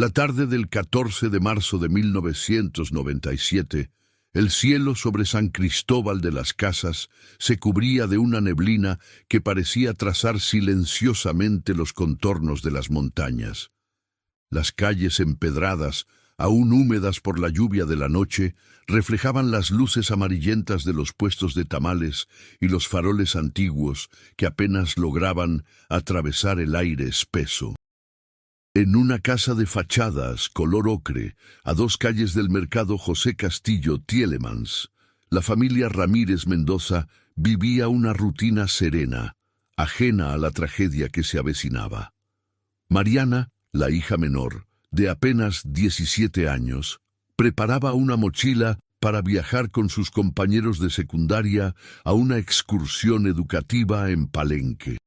La tarde del 14 de marzo de 1997, el cielo sobre San Cristóbal de las Casas se cubría de una neblina que parecía trazar silenciosamente los contornos de las montañas. Las calles empedradas, aún húmedas por la lluvia de la noche, reflejaban las luces amarillentas de los puestos de tamales y los faroles antiguos que apenas lograban atravesar el aire espeso. En una casa de fachadas color ocre, a 2 calles del mercado José Castillo Tielemans, la familia Ramírez Mendoza vivía una rutina serena, ajena a la tragedia que se avecinaba. Mariana, la hija menor, de apenas 17 años, preparaba una mochila para viajar con sus compañeros de secundaria a una excursión educativa en Palenque.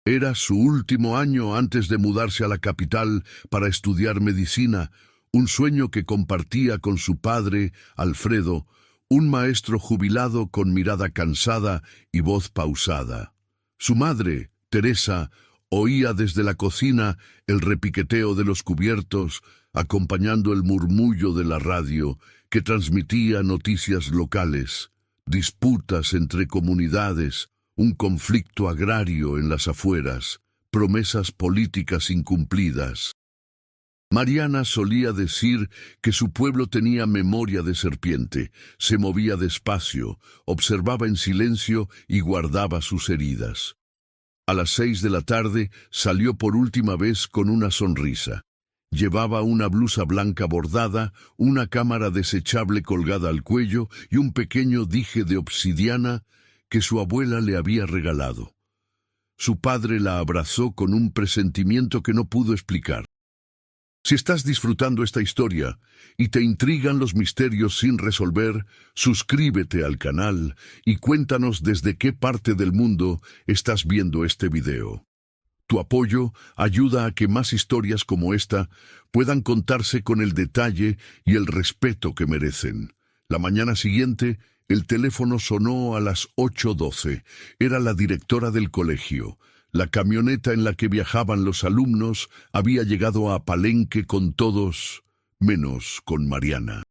Era su último año antes de mudarse a la capital para estudiar medicina, un sueño que compartía con su padre, Alfredo, un maestro jubilado con mirada cansada y voz pausada. Su madre, Teresa, oía desde la cocina el repiqueteo de los cubiertos, acompañando el murmullo de la radio que transmitía noticias locales, disputas entre comunidades, un conflicto agrario en las afueras, promesas políticas incumplidas. Mariana solía decir que su pueblo tenía memoria de serpiente, se movía despacio, observaba en silencio y guardaba sus heridas. A las 6 de la tarde salió por última vez con una sonrisa. Llevaba una blusa blanca bordada, una cámara desechable colgada al cuello y un pequeño dije de obsidiana que su abuela le había regalado. Su padre la abrazó con un presentimiento que no pudo explicar. Si estás disfrutando esta historia y te intrigan los misterios sin resolver, suscríbete al canal y cuéntanos desde qué parte del mundo estás viendo este video. Tu apoyo ayuda a que más historias como esta puedan contarse con el detalle y el respeto que merecen. La mañana siguiente, el teléfono sonó a las 8:12. Era la directora del colegio. La camioneta en la que viajaban los alumnos había llegado a Palenque con todos, menos con Mariana.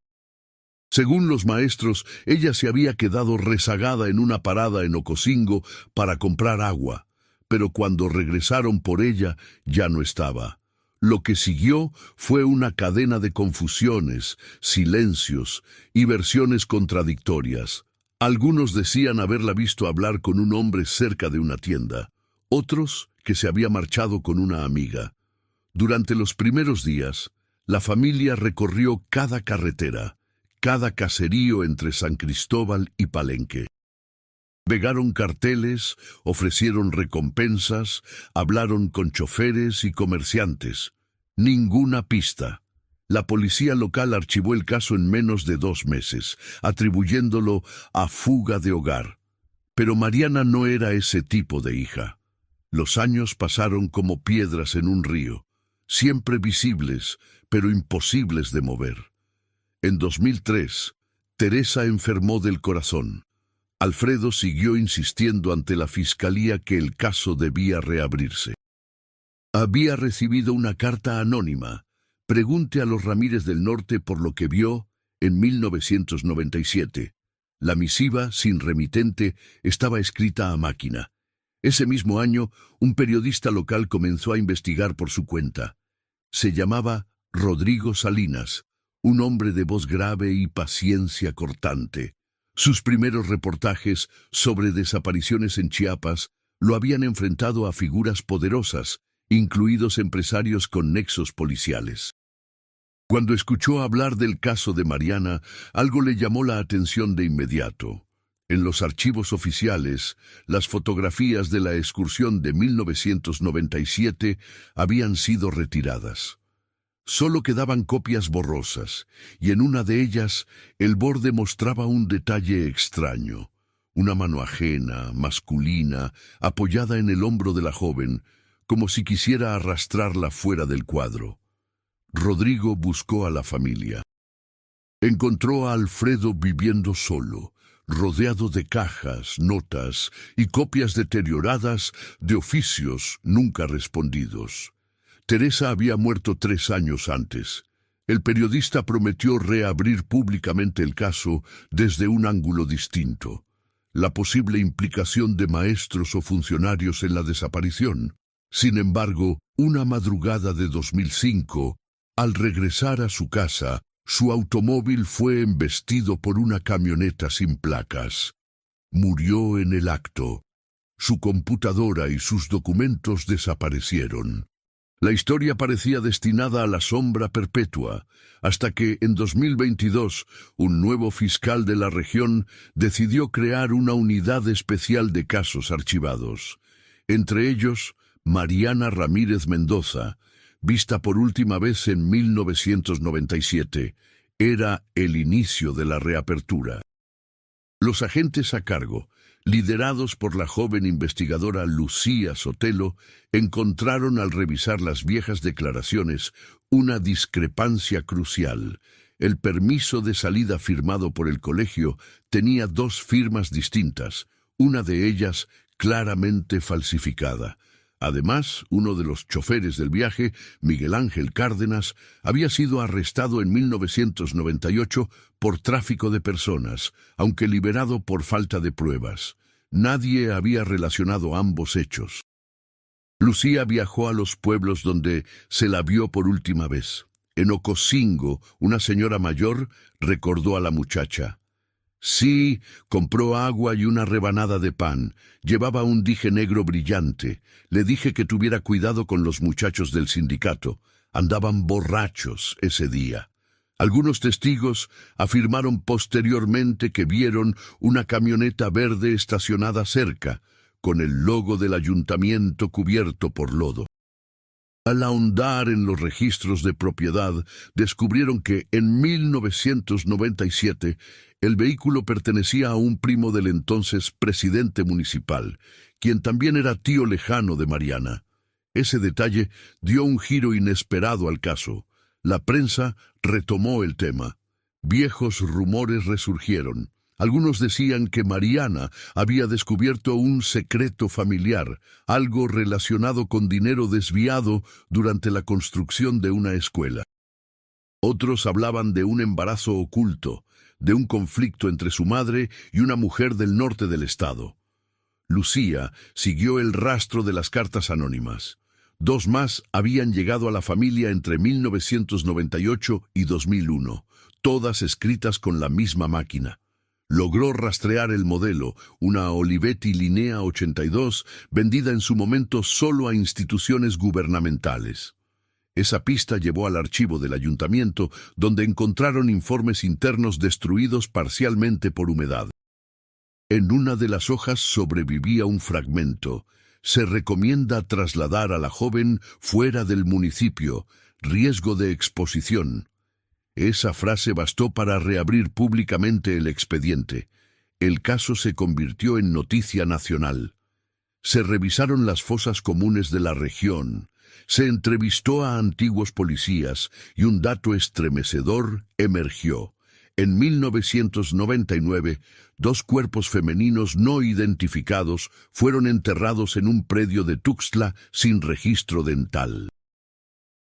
Según los maestros, ella se había quedado rezagada en una parada en Ocosingo para comprar agua, pero cuando regresaron por ella ya no estaba. Lo que siguió fue una cadena de confusiones, silencios y versiones contradictorias. Algunos decían haberla visto hablar con un hombre cerca de una tienda, otros que se había marchado con una amiga. Durante los primeros días, la familia recorrió cada carretera, cada caserío entre San Cristóbal y Palenque. Pegaron carteles, ofrecieron recompensas, hablaron con choferes y comerciantes. Ninguna pista. La policía local archivó el caso en menos de 2 meses, atribuyéndolo a fuga de hogar. Pero Mariana no era ese tipo de hija. Los años pasaron como piedras en un río, siempre visibles, pero imposibles de mover. En 2003, Teresa enfermó del corazón. Alfredo siguió insistiendo ante la fiscalía que el caso debía reabrirse. Había recibido una carta anónima. Pregunte a los Ramírez del Norte por lo que vio en 1997. La misiva, sin remitente, estaba escrita a máquina. Ese mismo año, un periodista local comenzó a investigar por su cuenta. Se llamaba Rodrigo Salinas, un hombre de voz grave y paciencia cortante. Sus primeros reportajes sobre desapariciones en Chiapas lo habían enfrentado a figuras poderosas, incluidos empresarios con nexos policiales. Cuando escuchó hablar del caso de Mariana, algo le llamó la atención de inmediato. En los archivos oficiales, las fotografías de la excursión de 1997 habían sido retiradas. Solo quedaban copias borrosas, y en una de ellas el borde mostraba un detalle extraño. Una mano ajena, masculina, apoyada en el hombro de la joven, como si quisiera arrastrarla fuera del cuadro. Rodrigo buscó a la familia. Encontró a Alfredo viviendo solo, rodeado de cajas, notas y copias deterioradas de oficios nunca respondidos. Teresa había muerto 3 años antes. El periodista prometió reabrir públicamente el caso desde un ángulo distinto: la posible implicación de maestros o funcionarios en la desaparición. Sin embargo, una madrugada de 2005, al regresar a su casa, su automóvil fue embestido por una camioneta sin placas. Murió en el acto. Su computadora y sus documentos desaparecieron. La historia parecía destinada a la sombra perpetua, hasta que en 2022 un nuevo fiscal de la región decidió crear una unidad especial de casos archivados. Entre ellos, Mariana Ramírez Mendoza, vista por última vez en 1997, era el inicio de la reapertura. Los agentes a cargo, liderados por la joven investigadora Lucía Sotelo, encontraron al revisar las viejas declaraciones una discrepancia crucial. El permiso de salida firmado por el colegio tenía 2 firmas distintas, una de ellas claramente falsificada. Además, uno de los choferes del viaje, Miguel Ángel Cárdenas, había sido arrestado en 1998 por tráfico de personas, aunque liberado por falta de pruebas. Nadie había relacionado ambos hechos. Lucía viajó a los pueblos donde se la vio por última vez. En Ocosingo, una señora mayor recordó a la muchacha. Sí, compró agua y una rebanada de pan. Llevaba un dije negro brillante. Le dije que tuviera cuidado con los muchachos del sindicato. Andaban borrachos ese día. Algunos testigos afirmaron posteriormente que vieron una camioneta verde estacionada cerca, con el logo del ayuntamiento cubierto por lodo. Al ahondar en los registros de propiedad, descubrieron que en 1997 el vehículo pertenecía a un primo del entonces presidente municipal, quien también era tío lejano de Mariana. Ese detalle dio un giro inesperado al caso. La prensa retomó el tema. Viejos rumores resurgieron. Algunos decían que Mariana había descubierto un secreto familiar, algo relacionado con dinero desviado durante la construcción de una escuela. Otros hablaban de un embarazo oculto, de un conflicto entre su madre y una mujer del norte del estado. Lucía siguió el rastro de las cartas anónimas. 2 más habían llegado a la familia entre 1998 y 2001, todas escritas con la misma máquina. Logró rastrear el modelo, una Olivetti Linea 82, vendida en su momento solo a instituciones gubernamentales. Esa pista llevó al archivo del ayuntamiento, donde encontraron informes internos destruidos parcialmente por humedad. En una de las hojas sobrevivía un fragmento. Se recomienda trasladar a la joven fuera del municipio, riesgo de exposición. Esa frase bastó para reabrir públicamente el expediente. El caso se convirtió en noticia nacional. Se revisaron las fosas comunes de la región, se entrevistó a antiguos policías y un dato estremecedor emergió. En 1999, 2 cuerpos femeninos no identificados fueron enterrados en un predio de Tuxtla sin registro dental.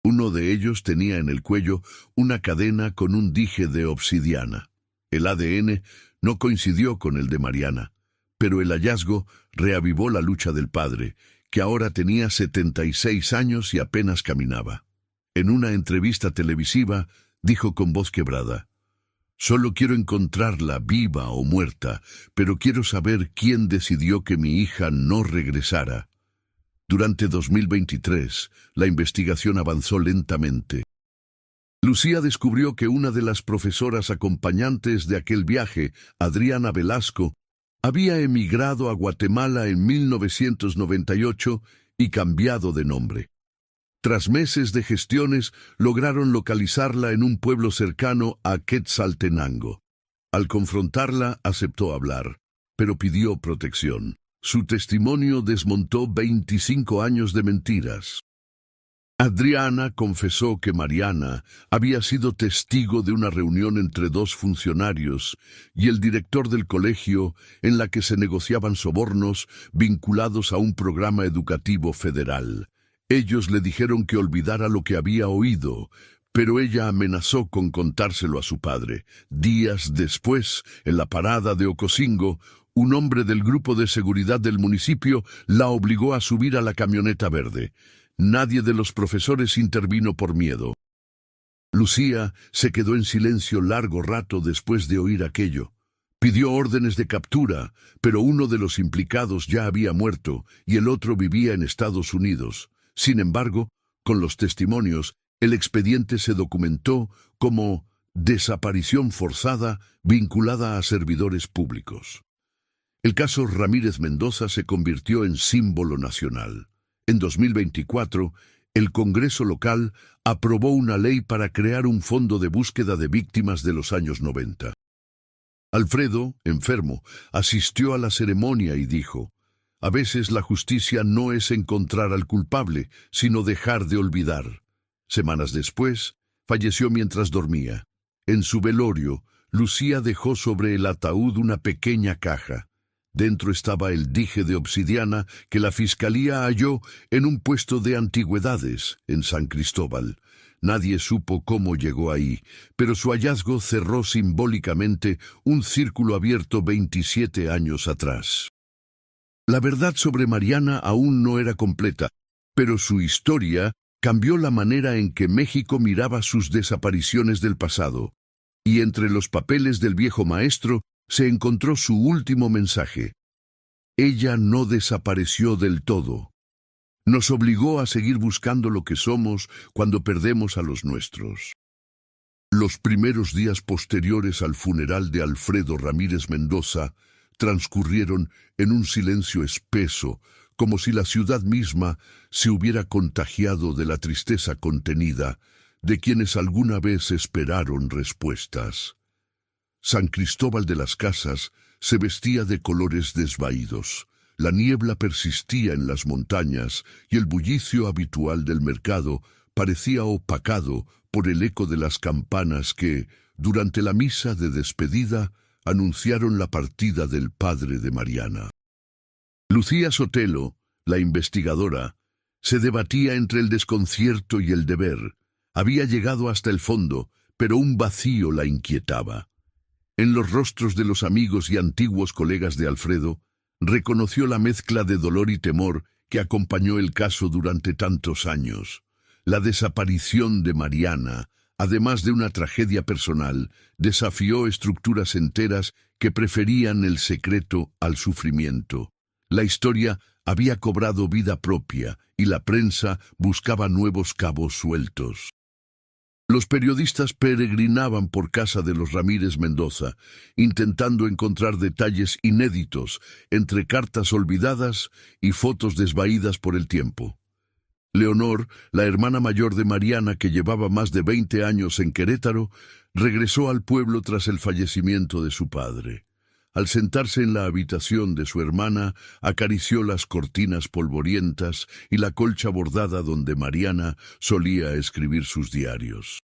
Uno de ellos tenía en el cuello una cadena con un dije de obsidiana. El ADN no coincidió con el de Mariana, pero el hallazgo reavivó la lucha del padre, que ahora tenía 76 años y apenas caminaba. En una entrevista televisiva, dijo con voz quebrada: «Solo quiero encontrarla, viva o muerta, pero quiero saber quién decidió que mi hija no regresara». Durante 2023, la investigación avanzó lentamente. Lucía descubrió que una de las profesoras acompañantes de aquel viaje, Adriana Velasco, había emigrado a Guatemala en 1998 y cambiado de nombre. Tras meses de gestiones, lograron localizarla en un pueblo cercano a Quetzaltenango. Al confrontarla, aceptó hablar, pero pidió protección. Su testimonio desmontó 25 años de mentiras. Adriana confesó que Mariana había sido testigo de una reunión entre 2 funcionarios y el director del colegio en la que se negociaban sobornos vinculados a un programa educativo federal. Ellos le dijeron que olvidara lo que había oído, pero ella amenazó con contárselo a su padre. Días después, en la parada de Ocosingo, un hombre del grupo de seguridad del municipio la obligó a subir a la camioneta verde. Nadie de los profesores intervino por miedo. Lucía se quedó en silencio largo rato después de oír aquello. Pidió órdenes de captura, pero uno de los implicados ya había muerto y el otro vivía en Estados Unidos. Sin embargo, con los testimonios, el expediente se documentó como desaparición forzada vinculada a servidores públicos. El caso Ramírez Mendoza se convirtió en símbolo nacional. En 2024, el Congreso local aprobó una ley para crear un fondo de búsqueda de víctimas de los años 90. Alfredo, enfermo, asistió a la ceremonia y dijo: «A veces la justicia no es encontrar al culpable, sino dejar de olvidar». Semanas después, falleció mientras dormía. En su velorio, Lucía dejó sobre el ataúd una pequeña caja. Dentro estaba el dije de obsidiana que la fiscalía halló en un puesto de antigüedades en San Cristóbal. Nadie supo cómo llegó ahí, pero su hallazgo cerró simbólicamente un círculo abierto 27 años atrás. La verdad sobre Mariana aún no era completa, pero su historia cambió la manera en que México miraba sus desapariciones del pasado, y entre los papeles del viejo maestro se encontró su último mensaje. Ella no desapareció del todo. Nos obligó a seguir buscando lo que somos cuando perdemos a los nuestros. Los primeros días posteriores al funeral de Alfredo Ramírez Mendoza transcurrieron en un silencio espeso, como si la ciudad misma se hubiera contagiado de la tristeza contenida de quienes alguna vez esperaron respuestas. San Cristóbal de las Casas se vestía de colores desvaídos. La niebla persistía en las montañas y el bullicio habitual del mercado parecía opacado por el eco de las campanas que, durante la misa de despedida, anunciaron la partida del padre de Mariana. Lucía Sotelo, la investigadora, se debatía entre el desconcierto y el deber. Había llegado hasta el fondo, pero un vacío la inquietaba. En los rostros de los amigos y antiguos colegas de Alfredo, reconoció la mezcla de dolor y temor que acompañó el caso durante tantos años. La desaparición de Mariana, además de una tragedia personal, desafió estructuras enteras que preferían el secreto al sufrimiento. La historia había cobrado vida propia y la prensa buscaba nuevos cabos sueltos. Los periodistas peregrinaban por casa de los Ramírez Mendoza, intentando encontrar detalles inéditos entre cartas olvidadas y fotos desvaídas por el tiempo. Leonor, la hermana mayor de Mariana, que llevaba más de 20 años en Querétaro, regresó al pueblo tras el fallecimiento de su padre. Al sentarse en la habitación de su hermana, acarició las cortinas polvorientas y la colcha bordada donde Mariana solía escribir sus diarios.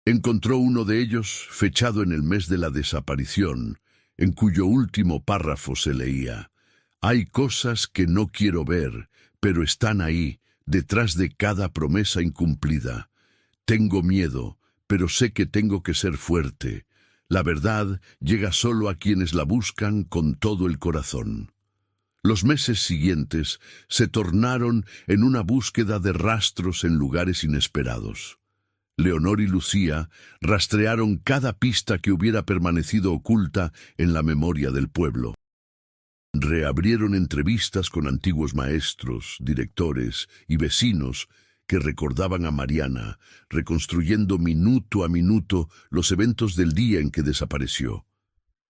Encontró uno de ellos fechado en el mes de la desaparición, en cuyo último párrafo se leía: «Hay cosas que no quiero ver, pero están ahí, detrás de cada promesa incumplida. Tengo miedo, pero sé que tengo que ser fuerte. La verdad llega solo a quienes la buscan con todo el corazón». Los meses siguientes se tornaron en una búsqueda de rastros en lugares inesperados. Leonor y Lucía rastrearon cada pista que hubiera permanecido oculta en la memoria del pueblo. Reabrieron entrevistas con antiguos maestros, directores y vecinos que recordaban a Mariana, reconstruyendo minuto a minuto los eventos del día en que desapareció.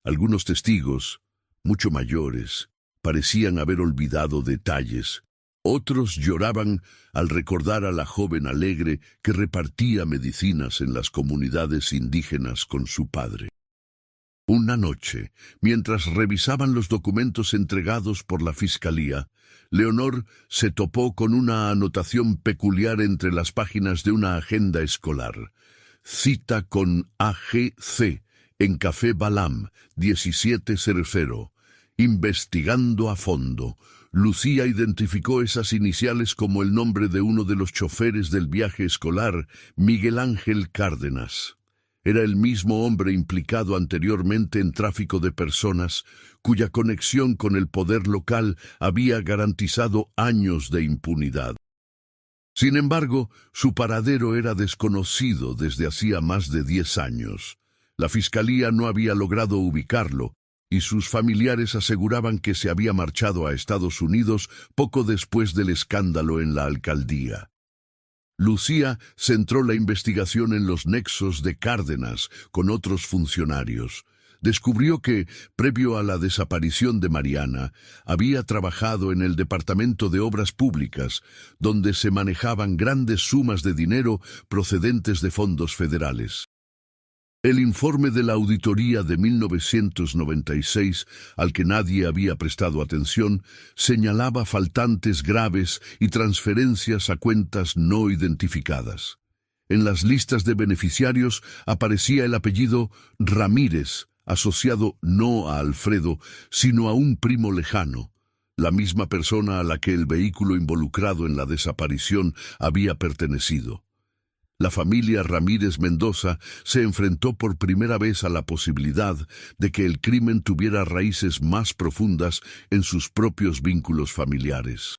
Algunos testigos, mucho mayores, parecían haber olvidado detalles. Otros lloraban al recordar a la joven alegre que repartía medicinas en las comunidades indígenas con su padre. Una noche, mientras revisaban los documentos entregados por la Fiscalía, Leonor se topó con una anotación peculiar entre las páginas de una agenda escolar. Cita con AGC en Café Balam, 1700. Investigando a fondo. Lucía identificó esas iniciales como el nombre de uno de los choferes del viaje escolar, Miguel Ángel Cárdenas. Era el mismo hombre implicado anteriormente en tráfico de personas, cuya conexión con el poder local había garantizado años de impunidad. Sin embargo, su paradero era desconocido desde hacía más de 10 años. La fiscalía no había logrado ubicarlo, y sus familiares aseguraban que se había marchado a Estados Unidos poco después del escándalo en la alcaldía. Lucía centró la investigación en los nexos de Cárdenas con otros funcionarios. Descubrió que, previo a la desaparición de Mariana, había trabajado en el Departamento de Obras Públicas, donde se manejaban grandes sumas de dinero procedentes de fondos federales. El informe de la auditoría de 1996, al que nadie había prestado atención, señalaba faltantes graves y transferencias a cuentas no identificadas. En las listas de beneficiarios aparecía el apellido Ramírez, asociado no a Alfredo, sino a un primo lejano, la misma persona a la que el vehículo involucrado en la desaparición había pertenecido. La familia Ramírez Mendoza se enfrentó por primera vez a la posibilidad de que el crimen tuviera raíces más profundas en sus propios vínculos familiares.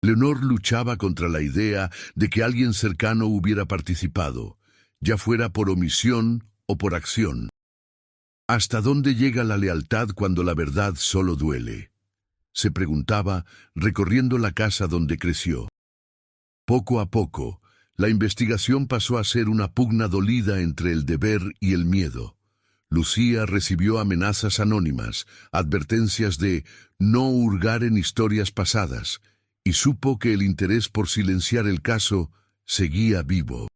Leonor luchaba contra la idea de que alguien cercano hubiera participado, ya fuera por omisión o por acción. ¿Hasta dónde llega la lealtad cuando la verdad solo duele?, se preguntaba, recorriendo la casa donde creció. Poco a poco, la investigación pasó a ser una pugna dolida entre el deber y el miedo. Lucía recibió amenazas anónimas, advertencias de no hurgar en historias pasadas, y supo que el interés por silenciar el caso seguía vivo.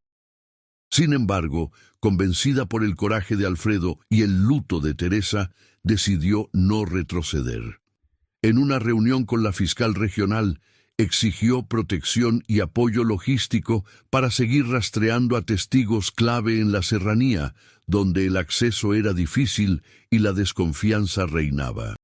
Sin embargo, convencida por el coraje de Alfredo y el luto de Teresa, decidió no retroceder. En una reunión con la fiscal regional, exigió protección y apoyo logístico para seguir rastreando a testigos clave en la serranía, donde el acceso era difícil y la desconfianza reinaba.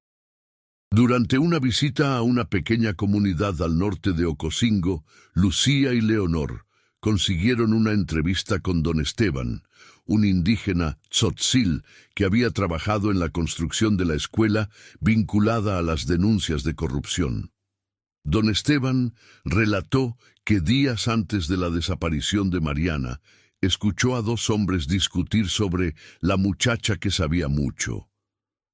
Durante una visita a una pequeña comunidad al norte de Ocosingo, Lucía y Leonor consiguieron una entrevista con don Esteban, un indígena tzotzil que había trabajado en la construcción de la escuela vinculada a las denuncias de corrupción. Don Esteban relató que días antes de la desaparición de Mariana, escuchó a dos hombres discutir sobre la muchacha que sabía mucho.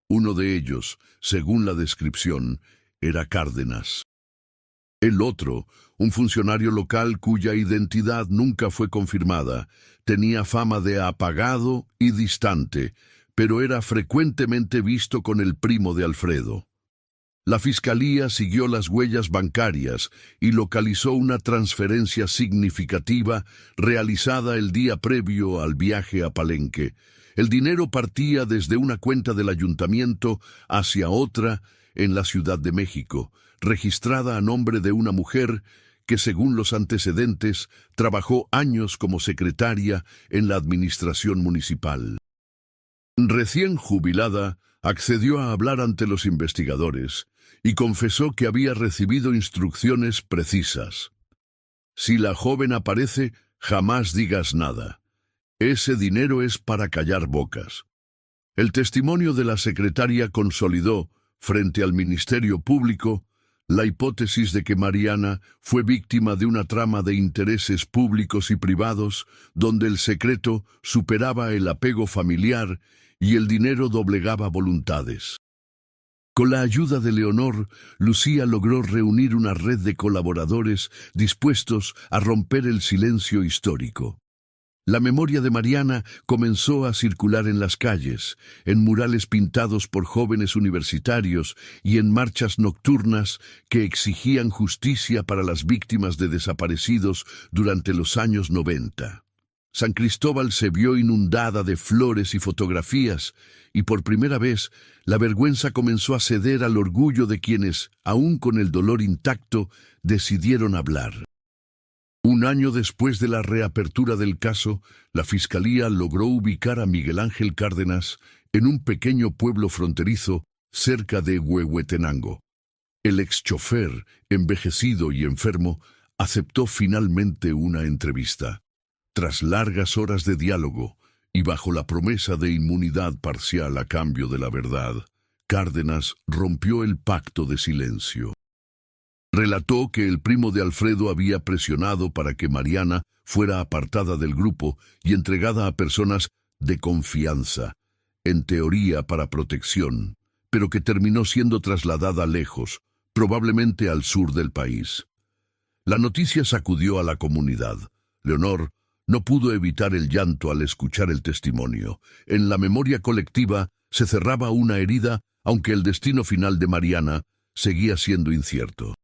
Uno de ellos, según la descripción, era Cárdenas. El otro, un funcionario local cuya identidad nunca fue confirmada, tenía fama de apagado y distante, pero era frecuentemente visto con el primo de Alfredo. La fiscalía siguió las huellas bancarias y localizó una transferencia significativa realizada el día previo al viaje a Palenque. El dinero partía desde una cuenta del ayuntamiento hacia otra en la Ciudad de México, registrada a nombre de una mujer que, según los antecedentes, trabajó años como secretaria en la administración municipal. Recién jubilada, accedió a hablar ante los investigadores y confesó que había recibido instrucciones precisas. Si la joven aparece, jamás digas nada. Ese dinero es para callar bocas. El testimonio de la secretaria consolidó, frente al Ministerio Público, la hipótesis de que Mariana fue víctima de una trama de intereses públicos y privados, donde el secreto superaba el apego familiar y el dinero doblegaba voluntades. Con la ayuda de Leonor, Lucía logró reunir una red de colaboradores dispuestos a romper el silencio histórico. La memoria de Mariana comenzó a circular en las calles, en murales pintados por jóvenes universitarios y en marchas nocturnas que exigían justicia para las víctimas de desaparecidos durante los años 90. San Cristóbal se vio inundada de flores y fotografías, y por primera vez la vergüenza comenzó a ceder al orgullo de quienes, aún con el dolor intacto, decidieron hablar. Un año después de la reapertura del caso, la Fiscalía logró ubicar a Miguel Ángel Cárdenas en un pequeño pueblo fronterizo cerca de Huehuetenango. El exchofer, envejecido y enfermo, aceptó finalmente una entrevista. Tras largas horas de diálogo, y bajo la promesa de inmunidad parcial a cambio de la verdad, Cárdenas rompió el pacto de silencio. Relató que el primo de Alfredo había presionado para que Mariana fuera apartada del grupo y entregada a personas de confianza, en teoría para protección, pero que terminó siendo trasladada lejos, probablemente al sur del país. La noticia sacudió a la comunidad. Leonor no pudo evitar el llanto al escuchar el testimonio. En la memoria colectiva se cerraba una herida, aunque el destino final de Mariana seguía siendo incierto.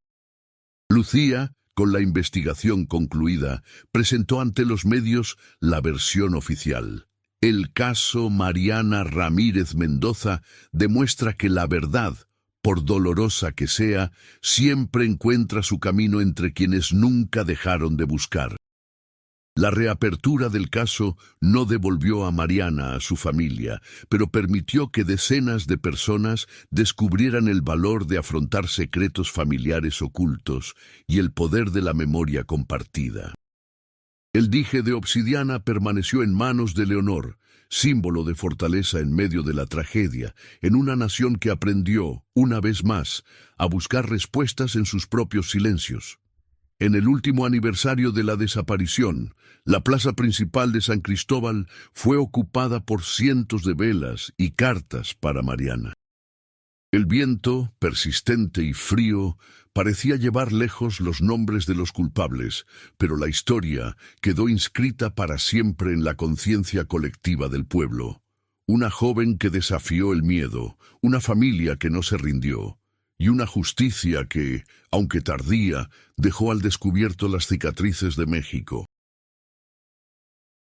Lucía, con la investigación concluida, presentó ante los medios la versión oficial. El caso Mariana Ramírez Mendoza demuestra que la verdad, por dolorosa que sea, siempre encuentra su camino entre quienes nunca dejaron de buscar. La reapertura del caso no devolvió a Mariana a su familia, pero permitió que decenas de personas descubrieran el valor de afrontar secretos familiares ocultos y el poder de la memoria compartida. El dije de obsidiana permaneció en manos de Leonor, símbolo de fortaleza en medio de la tragedia, en una nación que aprendió, una vez más, a buscar respuestas en sus propios silencios. En el último aniversario de la desaparición, la plaza principal de San Cristóbal fue ocupada por cientos de velas y cartas para Mariana. El viento, persistente y frío, parecía llevar lejos los nombres de los culpables, pero la historia quedó inscrita para siempre en la conciencia colectiva del pueblo. Una joven que desafió el miedo, una familia que no se rindió, y una justicia que, aunque tardía, dejó al descubierto las cicatrices de México.